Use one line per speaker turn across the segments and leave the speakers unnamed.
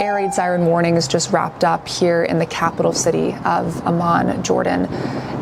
Air raid siren warnings just wrapped up here in the capital city of Amman, Jordan.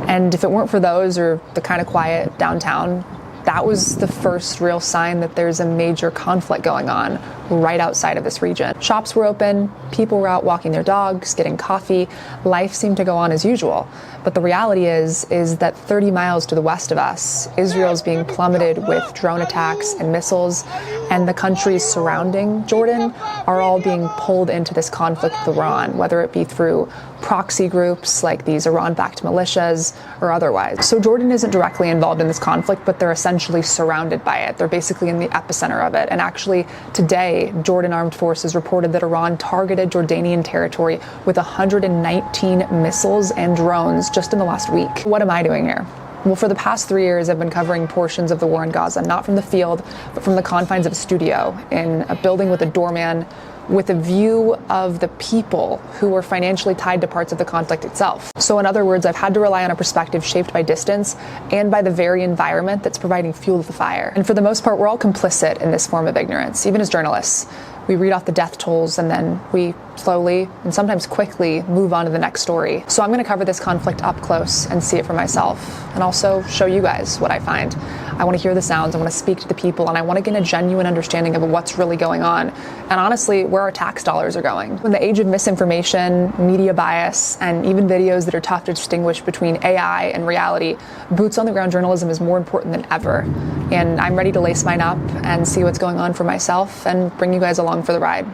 And if it weren't for those or the kind of quiet downtown, that was the first real sign that there's a major conflict going on right outside of this region. Shops were open, people were out walking their dogs, getting coffee, life seemed to go on as usual. But the reality is that 30 miles to the west of us, Israel's being plummeted with drone attacks and missiles, and the countries surrounding Jordan are all being pulled into this conflict with Iran, whether it be through proxy groups like these Iran-backed militias or otherwise. So Jordan isn't directly involved in this conflict, but they're essentially surrounded by it. They're basically in the epicenter of it. And actually, today, Jordan Armed Forces reported that Iran targeted Jordanian territory with 119 missiles and drones just in the last week. What am I doing here? Well, for the past 3 years, I've been covering portions of the war in Gaza, not from the field, but from the confines of a studio in a building with a doorman, with a view of the people who were financially tied to parts of the conflict itself. So in other words, I've had to rely on a perspective shaped by distance and by the very environment that's providing fuel to the fire. And for the most part, we're all complicit in this form of ignorance, even as journalists. We read off the death tolls and then we slowly and sometimes quickly move on to the next story. So I'm going to cover this conflict up close and see it for myself, and also show you guys what I find. I want to hear the sounds, I want to speak to the people, and I want to get a genuine understanding of what's really going on, and honestly, where our tax dollars are going. In the age of misinformation, media bias, and even videos that are tough to distinguish between AI and reality, boots on the ground journalism is more important than ever. And I'm ready to lace mine up and see what's going on for myself and bring you guys along for the ride.